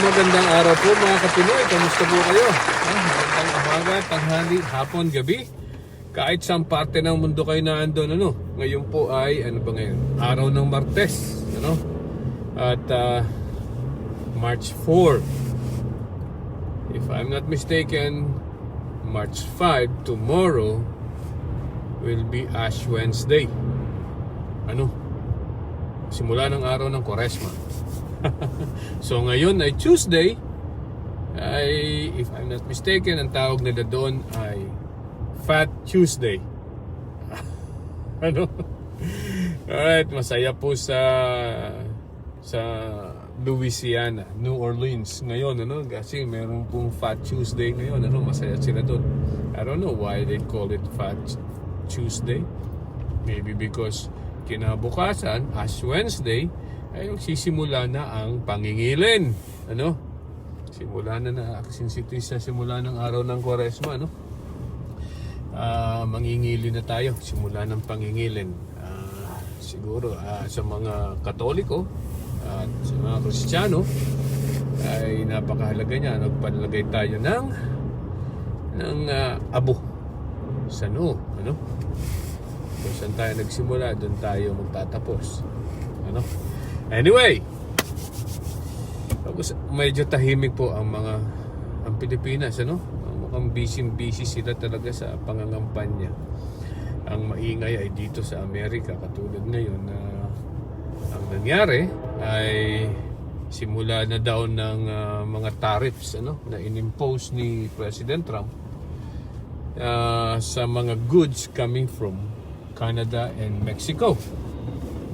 Magandang araw po mga Kapinoy. Kamusta po kayo? Magandang umaga, tanghali, hapon, gabi. Kahit saan parte ng mundo kayo na andon, ngayon po ay, araw ng Martes, At March 4. If I'm not mistaken, March 5, tomorrow will be Ash Wednesday. Simula ng araw ng Kwaresma. So ngayon ay Tuesday, if I'm not mistaken, ang tawag nila doon ay Fat Tuesday. Alright, masaya po sa Louisiana, New Orleans ngayon, kasi meron pong Fat Tuesday ngayon, masaya sila doon. I don't know why they call it Fat Tuesday. Maybe because kinabukasan, Ash Wednesday, ay magsisimula na ang pangingilin. Simula na since ito sa simula ng araw ng Kwaresma, mangingilin na tayo, simula ng pangingilin. Siguro sa mga Katoliko at sa mga Kristiyano ay napakahalaga niya. Nagpalagay tayo ng abo sa noo, kung saan tayo nagsimula, doon tayo magtatapos. Anyway, medyo tahimik po ang Pilipinas, mukhang busy sila talaga sa pangangampanya. Ang maingay ay dito sa Amerika, katulad ngayon na ang nangyari ay simula na daw ng mga tariffs na inimpose ni President Trump sa mga goods coming from Canada and Mexico.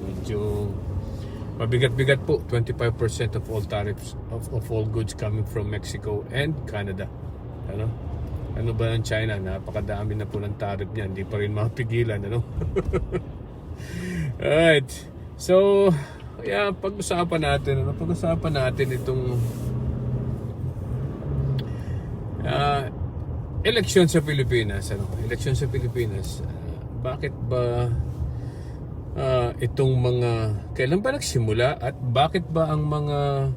Medyo mabigat-bigat po, 25% of all tariffs of all goods coming from Mexico and Canada. Ano ba ng China? Napakadami na po ng tariff niyan, hindi pa rin mapigilan, Alright. So, pag-usapan natin itong eleksyon sa Pilipinas, Eleksyon sa Pilipinas. Bakit ba itong mga kailan ba nagsimula at bakit ba ang mga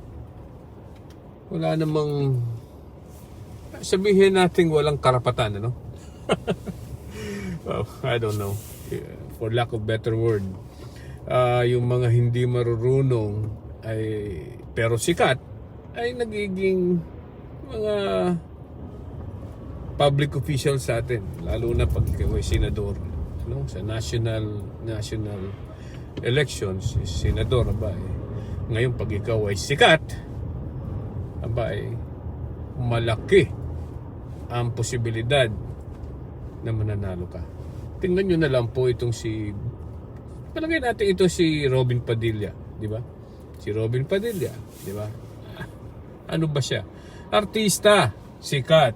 wala namang sabihin natin walang karapatan, well, I don't know, for lack of better word, yung mga hindi marurunong ay pero sikat ay nagiging mga public officials sa atin, lalo na pag ikaw ay senador. Sa national elections, senador, ngayon pag ikaw ay sikat, malaki ang posibilidad na mananalo ka. Tingnan nyo na lang po itong palagay natin ito si Robin Padilla, di ba? Si Robin Padilla, di ba? Ano ba siya? Artista, sikat,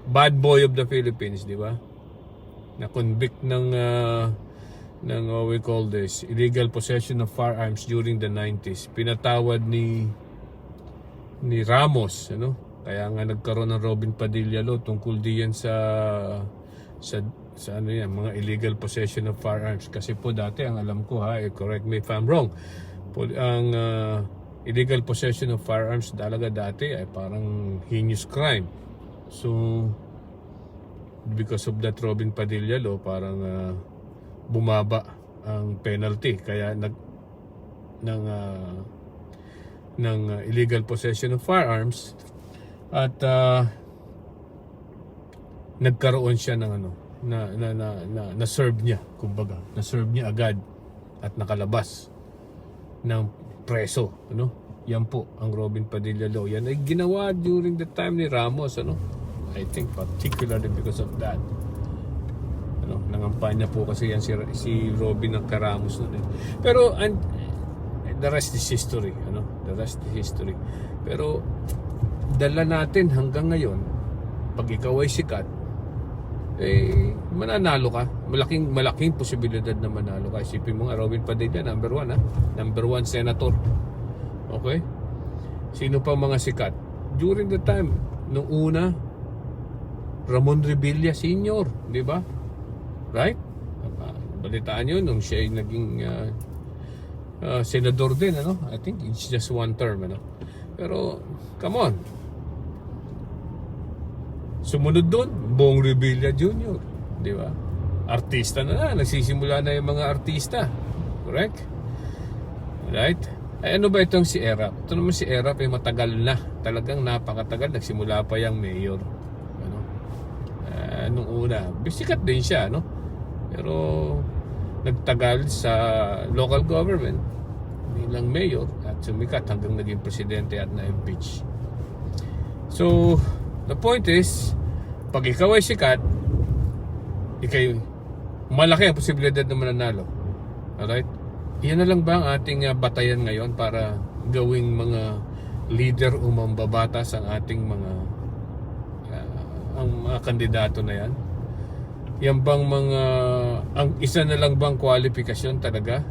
bad boy of the Philippines, di ba? Na convict ng what we call this illegal possession of firearms during the 90s. Pinatawad ni Ramos, kaya nga nagkaroon ng Robin Padilla law tungkol diyan sa mga illegal possession of firearms. Kasi po dati ang alam ko, correct me if I'm wrong, ang illegal possession of firearms talaga dati ay parang heinous crime. So because of that Robin Padilla law, parang bumaba ang penalty, kaya ng illegal possession of firearms, at nagkaroon siya ng na-serve niya, kumbaga na-serve niya agad at nakalabas ng preso, yan po ang Robin Padilla law. Yan ay ginawa during the time ni Ramos, I think particularly because of that. Nangampanya po kasi yan si Robin ng Ramos noon. Pero the rest is history, The rest is history. Pero dala natin hanggang ngayon, pag ikaw ay sikat, mananalo ka. Malaking posibilidad na manalo ka. Isipin mo nga, Robin Padilla, number 1, number 1 senator. Okay? Sino pa mga sikat? During the time, nung una, Ramon Revilla Sr., di ba? Right? Balitaan yun nung siya ay naging senador din, I think it's just one term, Pero, come on. Sumunod doon, Bong Revilla Jr. Di ba? Artista na, nagsisimula na yung mga artista. Correct? Right? Ay, ano ba itong si Erap? Ito naman si Erap ay matagal na. Talagang napakatagal. Nagsimula pa yung mayor. Ano? Nung una. Bisikat din siya, no? Pero nagtagal sa local government bilang mayor at sumikat hanggang naging presidente at na-impeach. So, the point is, pag ikaw ay sikat, malaki ang posibilidad na mananalo. Alright? Iyan na lang ba ang ating batayan ngayon para gawing mga leader o mambabatas ang ating ang mga kandidato na yan? Yan bang ang isa na lang bang kwalifikasyon talaga?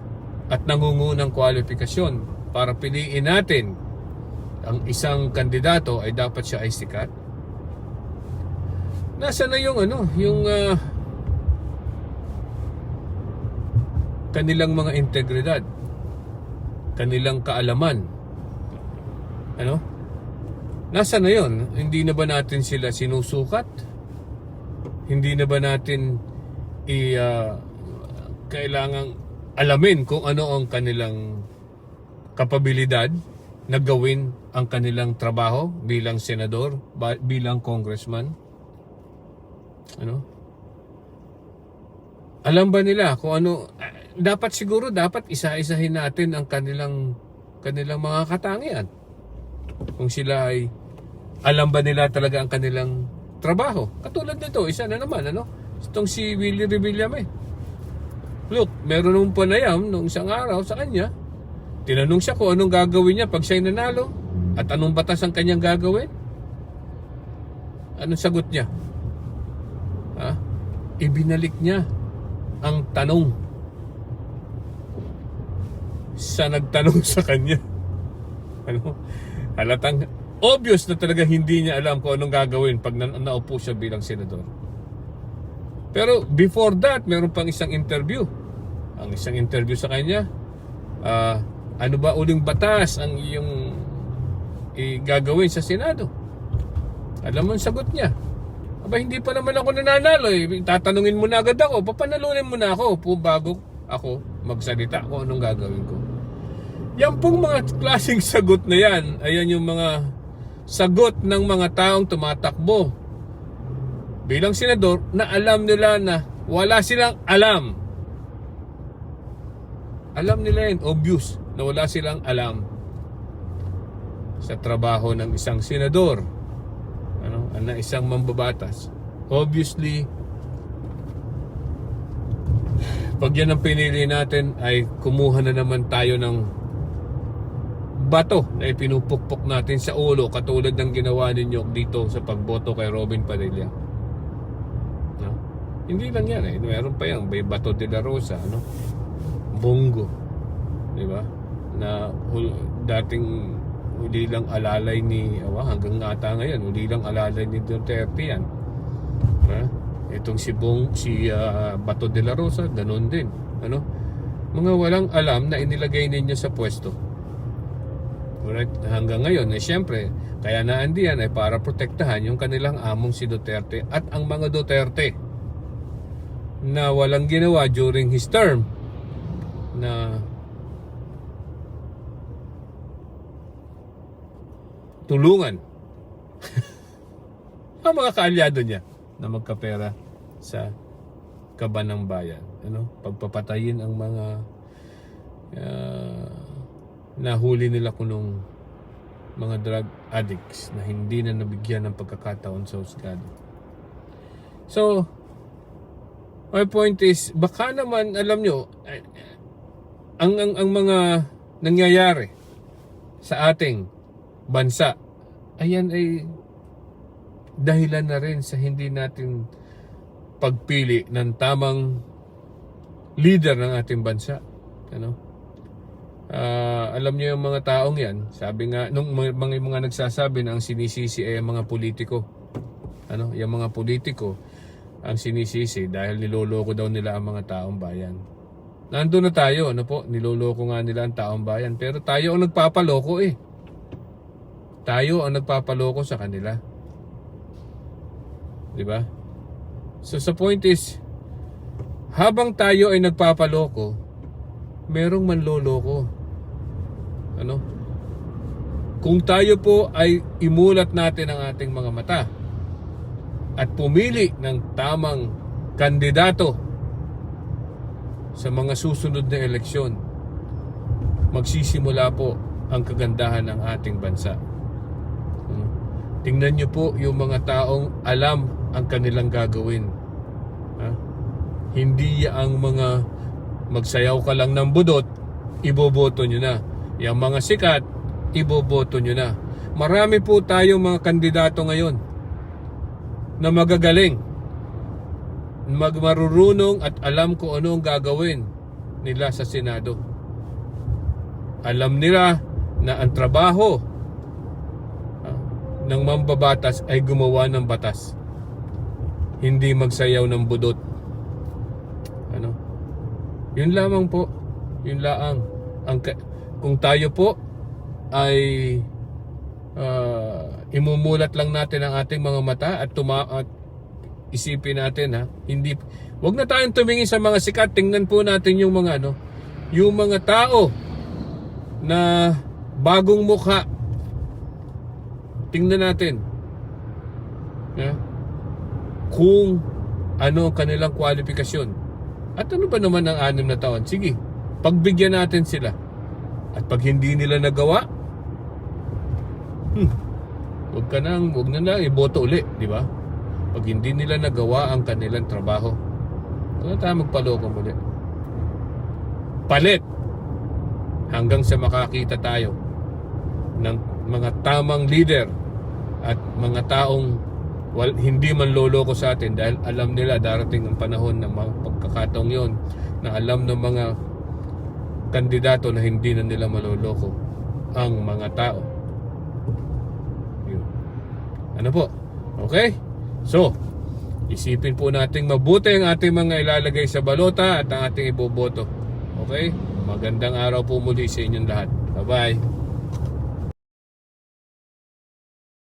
At nangungunang kwalifikasyon para piliin natin ang isang kandidato ay dapat siya ay sikat? Nasa na yung kanilang mga integridad, kanilang kaalaman? Ano? Nasa na yun? Hindi na ba natin sila sinusukat? Hindi na ba natin kailangang alamin kung ano ang kanilang kapabilidad na gawin ang kanilang trabaho bilang senador, bilang congressman? Ano? Alam ba nila kung ano? Dapat siguro isa-isahin natin ang kanilang mga katangian. Kung sila ay alam ba nila talaga ang kanilang trabaho. Katulad nito, isa na naman, ano? Itong si Willie Revilla. Look, meron nung panayam nung isang araw sa kanya. Tinanong siya kung anong gagawin niya pag siya'y nanalo at anong batas ang kanyang gagawin. Anong sagot niya? Ibinalik niya ang tanong sa nagtanong sa kanya. Ano? Halatang obvious na talaga hindi niya alam kung anong gagawin pag naupo siya bilang senador. Pero before that, meron pang isang interview. Ang isang interview sa kanya, ano ba uling batas ang iyong gagawin sa Senado? Alam mo ang sagot niya. Aba, hindi pa naman ako nananalo eh. Tatanungin mo na agad ako. Papanalunin mo na ako bago ako magsalita kung anong gagawin ko. Yan pong mga klaseng sagot na yan, ayan yung mga sagot ng mga taong tumatakbo bilang senador na alam nila na wala silang alam. Alam nila yun, obvious, na wala silang alam sa trabaho ng isang senador, na isang mambabatas. Obviously, pag yan ang pinili natin, ay kumuha na naman tayo ng bato na ipinupukpok natin sa ulo, katulad ng ginawa ninyo dito sa pagboto kay Robin Padilla. No? Hindi lang yan eh. Meron pa yan, may Bato de la Rosa, Bongo, di ba? Na dating huli lang alalay ni hanggang ata ngayon, huli lang alalay ni Duterte yan. Itong si Bato de la Rosa, ganun din. Mga walang alam na inilagay ninyo sa pwesto. Correct? Hanggang ngayon, siyempre, kaya naandiyan ay para protektahan yung kanilang among si Duterte at ang mga Duterte na walang ginawa during his term na tulungan ang mga kaalyado niya na magkapera sa kaban ng bayan. Pagpapatayin ang mga nahuli nila kunong mga drug addicts na hindi na nabigyan ng pagkakataon sa husgado. So, my point is, baka naman, alam nyo, ang mga nangyayari sa ating bansa, ayan ay dahilan na rin sa hindi natin pagpili ng tamang leader ng ating bansa. Alam niyo yung mga taong yan, sabi nga nung mga nagsasabi na ang sinisisi ay ang mga politiko. Yung mga politiko ang sinisisi dahil niloloko daw nila ang mga taong bayan. Nandun na tayo, niloloko nga nila ang taong bayan, pero tayo ang nagpapaloko eh. tayo ang nagpapaloko sa kanila. Di ba? So sa point is, habang tayo ay nagpapaloko, merong manloloko. Ano? Kung tayo po ay imulat natin ang ating mga mata at pumili ng tamang kandidato sa mga susunod na eleksyon, magsisimula po ang kagandahan ng ating bansa. Tingnan nyo po yung mga taong alam ang kanilang gagawin. Hindi ang mga magsayaw ka lang ng budot, iboboto nyo na. Yung mga sikat, iboboto nyo na. Marami po tayong mga kandidato ngayon na magagaling, marurunong at alam kung ano ang gagawin nila sa Senado. Alam nila na ang trabaho ng mambabatas ay gumawa ng batas, hindi magsayaw ng budot. Ano? Yun lamang po. Yun lang. Kung tayo po ay imumulat lang natin ang ating mga mata at isipin natin, wag na tayong tumingin sa mga sikat. Tingnan po natin yung mga yung mga tao na bagong mukha. Tingnan natin kung ano ang kanilang kwalifikasyon at ano ba naman ang 6 na taon. Sige, pagbigyan natin sila. At pag hindi nila nagawa, wag na lang iboto uli, di ba? Pag hindi nila nagawa ang kanilang trabaho, wala tayo magpaloko muli. Palit hanggang sa makakita tayo ng mga tamang leader at mga taong hindi man loloko sa atin, dahil alam nila darating ang panahon ng mga pagkakataong yon na alam ng mga kandidato na hindi na nila maloloko ang mga tao. Yun. Ano po? Okay? So, isipin po natin mabuti ang ating mga ilalagay sa balota at ang ating iboboto. Okay? Magandang araw po muli sa inyong lahat. Bye-bye.